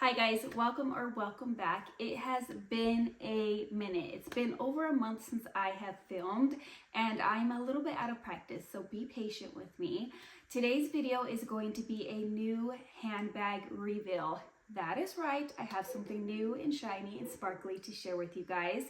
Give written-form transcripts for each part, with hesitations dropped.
Hi guys, welcome back. It has been a minute. It's been over a month since I have filmed and I'm a little bit out of practice, so be patient with me. Today's video is going to be a new handbag reveal. That is right, I have something new and shiny and sparkly to share with you guys.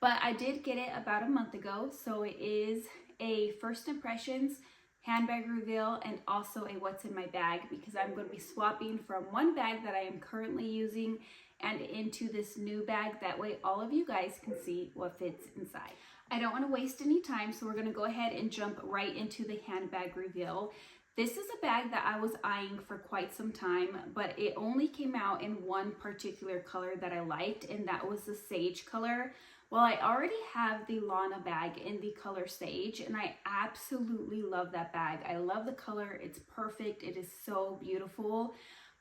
But I did get it about a month ago, so it is a first impressions handbag reveal and also a what's in my bag, because I'm going to be swapping from one bag that I am currently using and into this new bag. That way all of you guys can see what fits inside. I don't want to waste any time, so we're going to go ahead and jump right into the handbag reveal. This is a bag that I was eyeing for quite some time, but it only came out in one particular color that I liked, and that was the sage color. Well, I already have the Lana bag in the color sage, and I absolutely love that bag. I love the color. It's perfect. It is so beautiful.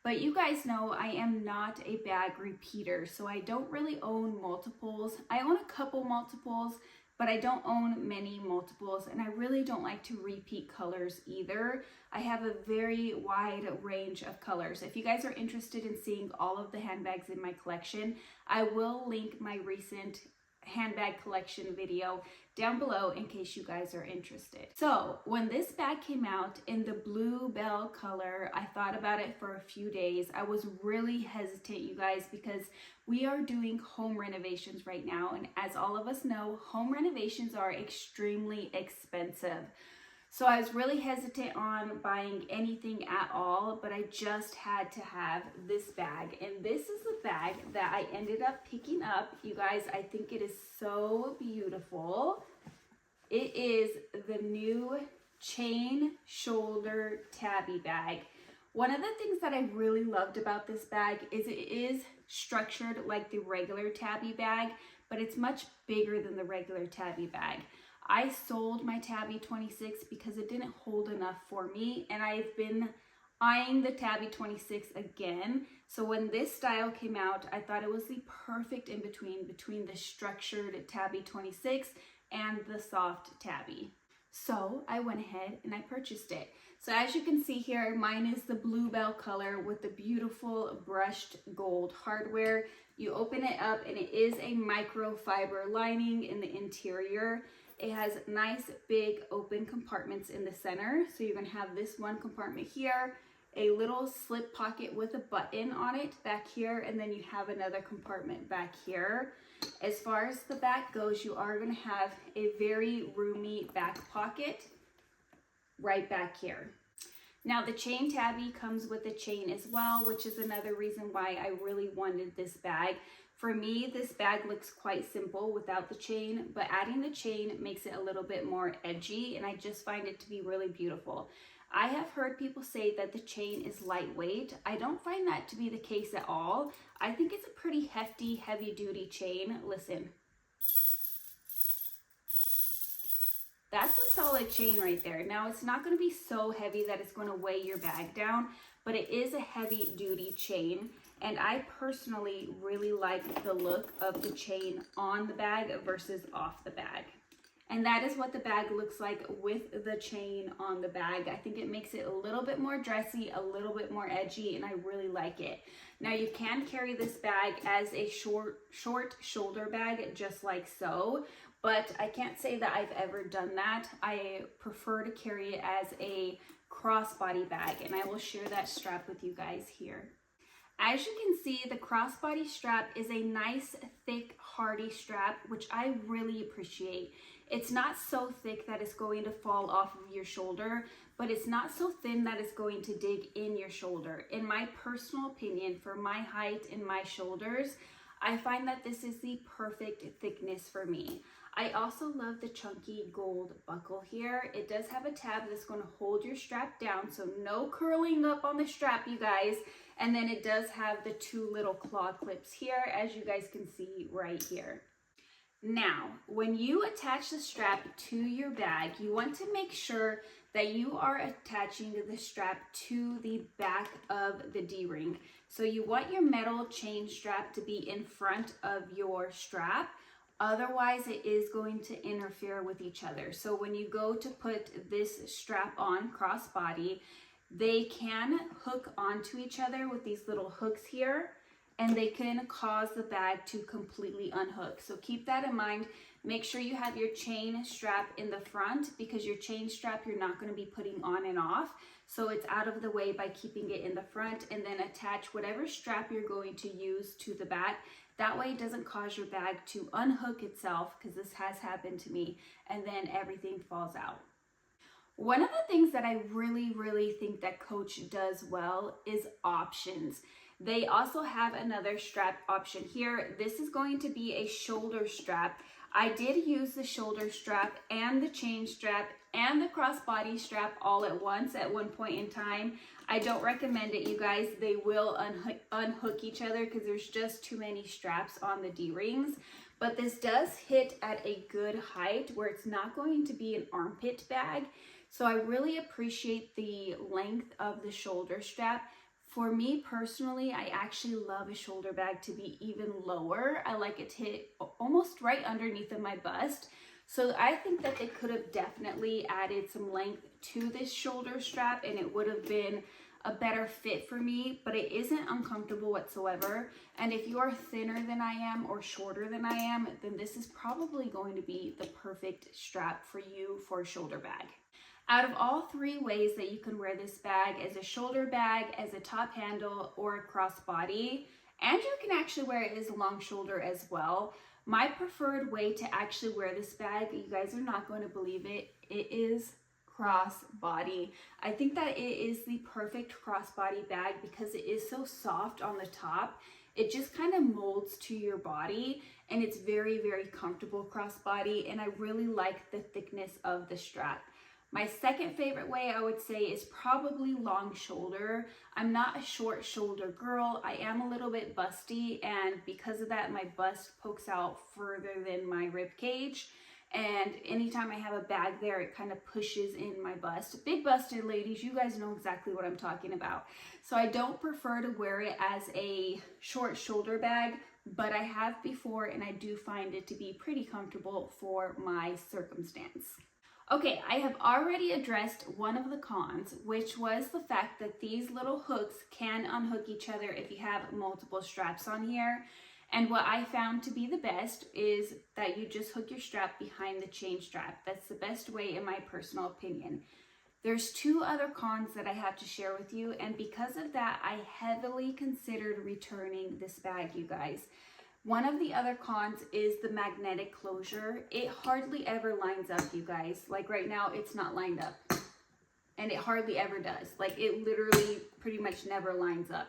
But you guys know I am not a bag repeater, so I don't really own multiples. I own a couple multiples, but I don't own many multiples, and I really don't like to repeat colors either. I have a very wide range of colors. If you guys are interested in seeing all of the handbags in my collection, I will link my recent handbag collection video down below in case you guys are interested. So when this bag came out in the blue bell color, I thought about it for a few days. I was really hesitant, you guys, because we are doing home renovations right now, and as all of us know, home renovations are extremely expensive. So I was really hesitant on buying anything at all, but I just had to have this bag. And this is the bag that I ended up picking up. You guys, I think it is so beautiful. It is the new Chain Shoulder Tabby bag. One of the things that I really loved about this bag is it is structured like the regular Tabby bag, but it's much bigger than the regular Tabby bag. I sold my Tabby 26 because it didn't hold enough for me, and I've been eyeing the Tabby 26 again. So when this style came out, I thought it was the perfect in between the structured Tabby 26 and the soft Tabby. So I went ahead and I purchased it. So as you can see here, mine is the bluebell color with the beautiful brushed gold hardware. You open it up and it is a microfiber lining in the interior. It has nice big open compartments in the center. So you're gonna have this one compartment here, a little slip pocket with a button on it back here, and then you have another compartment back here. As far as the back goes, you are gonna have a very roomy back pocket right back here. Now the chain tabby comes with a chain as well, which is another reason why I really wanted this bag. For me, this bag looks quite simple without the chain, but adding the chain makes it a little bit more edgy, and I just find it to be really beautiful. I have heard people say that the chain is lightweight. I don't find that to be the case at all. I think it's a pretty hefty, heavy-duty chain. Listen. That's a solid chain right there. Now, it's not going to be so heavy that it's going to weigh your bag down, but it is a heavy-duty chain. And I personally really like the look of the chain on the bag versus off the bag. And that is what the bag looks like with the chain on the bag. I think it makes it a little bit more dressy, a little bit more edgy, and I really like it. Now you can carry this bag as a short shoulder bag, just like so. But I can't say that I've ever done that. I prefer to carry it as a crossbody bag, and I will share that strap with you guys here. As you can see, the crossbody strap is a nice, thick, hardy strap, which I really appreciate. It's not so thick that it's going to fall off of your shoulder, but it's not so thin that it's going to dig in your shoulder. In my personal opinion, for my height and my shoulders, I find that this is the perfect thickness for me. I also love the chunky gold buckle here. It does have a tab that's going to hold your strap down, so no curling up on the strap, you guys. And then it does have the two little claw clips here, as you guys can see right here. Now, when you attach the strap to your bag, you want to make sure that you are attaching the strap to the back of the D-ring. So you want your metal chain strap to be in front of your strap. Otherwise, it is going to interfere with each other. So when you go to put this strap on crossbody, they can hook onto each other with these little hooks here. and they can cause the bag to completely unhook. So keep that in mind. Make sure you have your chain strap in the front, because your chain strap you're not going to be putting on and off. So it's out of the way by keeping it in the front, and then attach whatever strap you're going to use to the back. That way it doesn't cause your bag to unhook itself, because this has happened to me, and then everything falls out. One of the things that I really think that Coach does well is options. They also have another strap option here. This is going to be a shoulder strap. I did use the shoulder strap and the chain strap and the crossbody strap all at once at one point in time. I don't recommend it, you guys. They will unhook each other because there's just too many straps on the D-rings. But this does hit at a good height where it's not going to be an armpit bag. So I really appreciate the length of the shoulder strap. For me personally, I actually love a shoulder bag to be even lower. I like it to hit almost right underneath of my bust. So I think that they could have definitely added some length to this shoulder strap, and it would have been a better fit for me, but it isn't uncomfortable whatsoever. And if you are thinner than I am or shorter than I am, then this is probably going to be the perfect strap for you for a shoulder bag. Out of all three ways that you can wear this bag, as a shoulder bag, as a top handle, or a crossbody, and you can actually wear it as a long shoulder as well, my preferred way to actually wear this bag, you guys are not going to believe it, it is crossbody. I think that it is the perfect crossbody bag because it is so soft on the top. It just kind of molds to your body, and it's very comfortable crossbody, and I really like the thickness of the strap. My second favorite way I would say is probably long shoulder. I'm not a short shoulder girl. I am a little bit busty, and because of that, my bust pokes out further than my rib cage. And anytime I have a bag there, it kind of pushes in my bust. Big busted ladies, you guys know exactly what I'm talking about. So I don't prefer to wear it as a short shoulder bag, but I have before, and I do find it to be pretty comfortable for my circumstance. Okay, I have already addressed one of the cons, which was the fact that these little hooks can unhook each other if you have multiple straps on here. And what I found to be the best is that you just hook your strap behind the chain strap. That's the best way in my personal opinion. There's two other cons that I have to share with you, and because of that, I heavily considered returning this bag, you guys. One of the other cons is the magnetic closure. It hardly ever lines up, you guys. Like right now, it's not lined up. And it hardly ever does. Like it literally pretty much never lines up.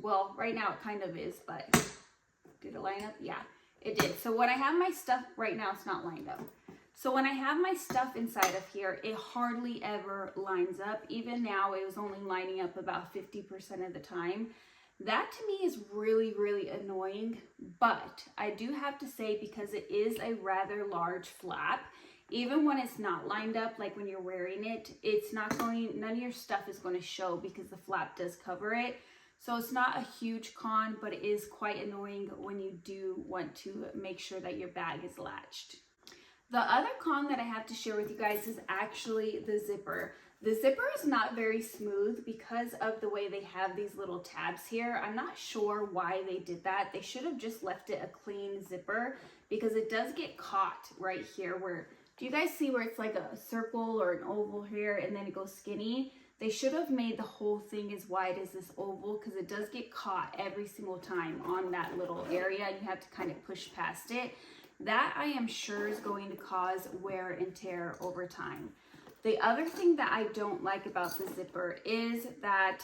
Well, right now it kind of is, but did it line up? Yeah, it did. So when I have my stuff, right now it's not lined up. So when I have my stuff inside of here, it hardly ever lines up. Even now, it was only lining up about 50% of the time. That to me is really annoying, but I do have to say, because it is a rather large flap, even when it's not lined up, like when you're wearing it, it's not going, none of your stuff is going to show because the flap does cover it. So it's not a huge con, but it is quite annoying when you do want to make sure that your bag is latched. The other con that I have to share with you guys is actually the zipper. The zipper is not very smooth because of the way they have these little tabs here. I'm not sure why they did that. They should have just left it a clean zipper, because it does get caught right here where, do you guys see where it's like a circle or an oval here and then it goes skinny? They should have made the whole thing as wide as this oval, because it does get caught every single time on that little area and you have to kind of push past it. That I am sure is going to cause wear and tear over time. The other thing that I don't like about the zipper is that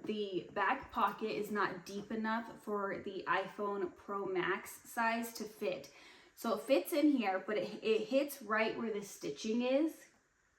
the back pocket is not deep enough for the iPhone Pro Max size to fit. So it fits in here, but it hits right where the stitching is.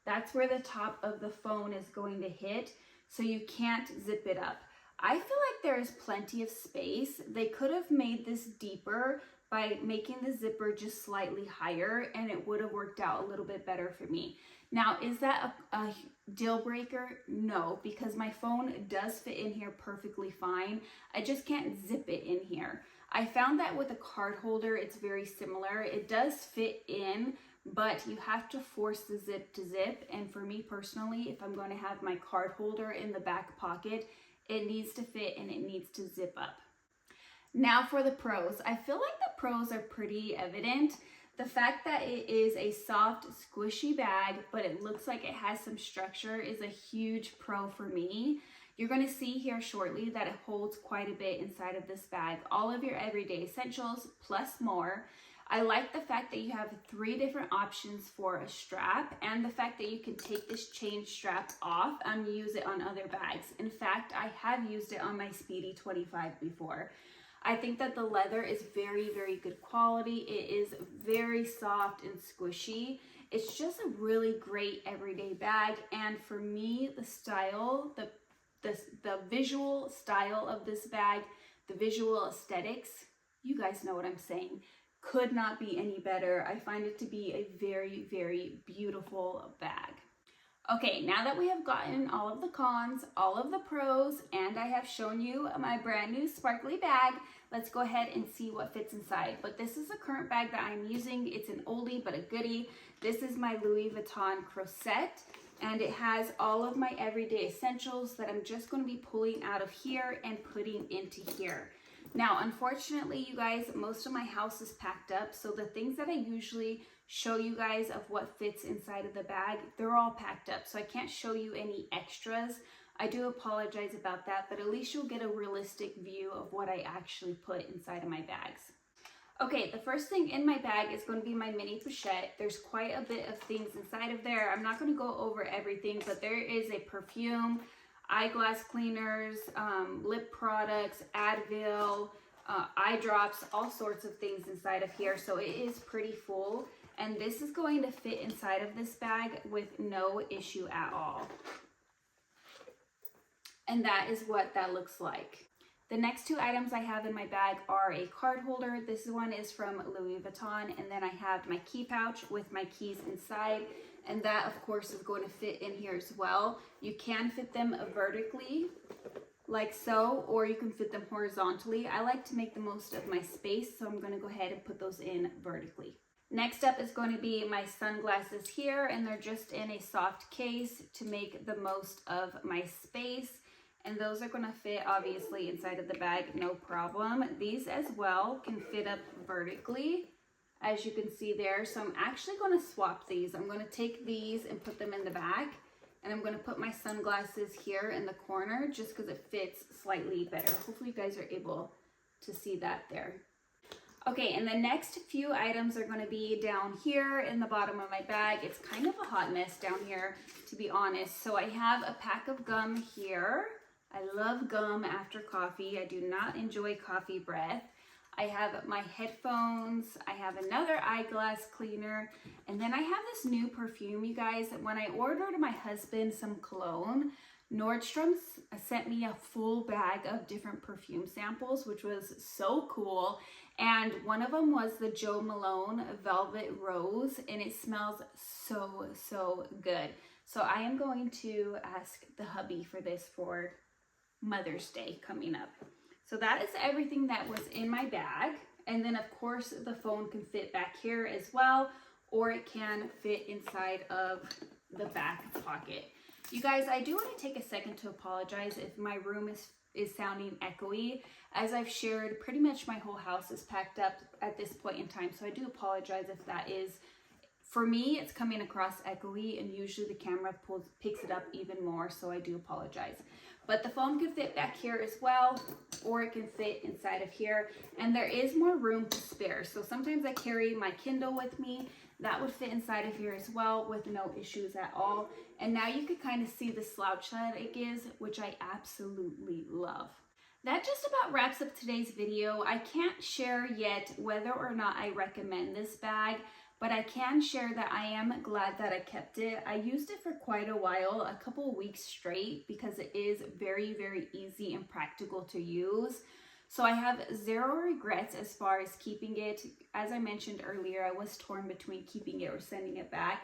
That's where the top of the phone is going to hit, so you can't zip it up. I feel like there is plenty of space. They could have made this deeper by making the zipper just slightly higher, and it would have worked out a little bit better for me. Now, is that a deal breaker? No, because my phone does fit in here perfectly fine. I just can't zip it in here. I found that with a card holder, it's very similar. It does fit in, but you have to force the zip to zip. And for me personally, if I'm going to have my card holder in the back pocket, it needs to fit and it needs to zip up. Now for the pros. I feel like the pros are pretty evident. The fact that it is a soft, squishy bag, but it looks like it has some structure is a huge pro for me. You're going to see here shortly that it holds quite a bit inside of this bag. All of your everyday essentials plus more. I like the fact that you have 3 different options for a strap, and the fact that you can take this chain strap off and use it on other bags. In fact, I have used it on my Speedy 25 before. I think that the leather is very, very good quality. It is very soft and squishy. It's just a really great everyday bag, and for me, the style, the visual style of this bag, the visual aesthetics, you guys know what I'm saying, could not be any better. I find it to be a very, very beautiful bag. Okay, now that we have gotten all of the cons, all of the pros, and I have shown you my brand new sparkly bag, let's go ahead and see what fits inside. But this is the current bag that I'm using. It's an oldie but a goodie. This is my Louis Vuitton Crochet, and it has all of my everyday essentials that I'm just going to be pulling out of here and putting into here. Now, unfortunately, you guys, most of my house is packed up, so the things that I usually show you guys of what fits inside of the bag, they're all packed up, so I can't show you any extras. I do apologize about that, but at least you'll get a realistic view of what I actually put inside of my bags. Okay, the first thing in my bag is going to be my mini pochette. There's quite a bit of things inside of there. I'm not going to go over everything, but there is a perfume, eyeglass cleaners, lip products, Advil, eye drops, all sorts of things inside of here. So it is pretty full, and this is going to fit inside of this bag with no issue at all. And that is what that looks like. The next 2 items I have in my bag are a card holder. This one is from Louis Vuitton, and then I have my key pouch with my keys inside. And that, of course, is going to fit in here as well. You can fit them vertically, like so, or you can fit them horizontally. I like to make the most of my space, so I'm going to go ahead and put those in vertically. Next up is going to be my sunglasses here, and they're just in a soft case to make the most of my space. And those are going to fit, obviously, inside of the bag, no problem. These as well can fit up vertically, as you can see there. So I'm actually going to swap these. I'm going to take these and put them in the back, and I'm going to put my sunglasses here in the corner just because it fits slightly better. Hopefully you guys are able to see that there. Okay, and the next few items are going to be down here in the bottom of my bag. It's kind of a hot mess down here, to be honest. So I have a pack of gum here. I love gum after coffee. I do not enjoy coffee breath. I have my headphones, I have another eyeglass cleaner, and then I have this new perfume, you guys. When I ordered my husband some cologne, Nordstrom's sent me a full bag of different perfume samples, which was so cool. And one of them was the Jo Malone Velvet Rose, and it smells so, so good. So I am going to ask the hubby for this for Mother's Day coming up. So that is everything that was in my bag. And then of course the phone can fit back here as well, or it can fit inside of the back pocket. You guys, I do want to take a second to apologize if my room is sounding echoey. As I've shared, pretty much my whole house is packed up at this point in time. So I do apologize if that is, for me, it's coming across echoey, and usually the camera picks it up even more. So I do apologize. But the phone can fit back here as well, or it can fit inside of here. And there is more room to spare. So sometimes I carry my Kindle with me. That would fit inside of here as well with no issues at all. And now you can kind of see the slouch that it gives, which I absolutely love. That just about wraps up today's video. I can't share yet whether or not I recommend this bag, but I can share that I am glad that I kept it. I used it for quite a while, a couple of weeks straight, because it is very, very easy and practical to use. So I have zero regrets as far as keeping it. As I mentioned earlier, I was torn between keeping it or sending it back,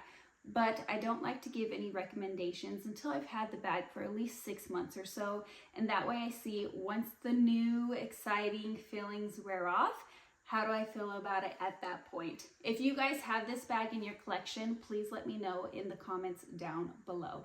but I don't like to give any recommendations until I've had the bag for at least 6 months or so. And that way I see, once the new exciting feelings wear off, how do I feel about it at that point? If you guys have this bag in your collection, please let me know in the comments down below.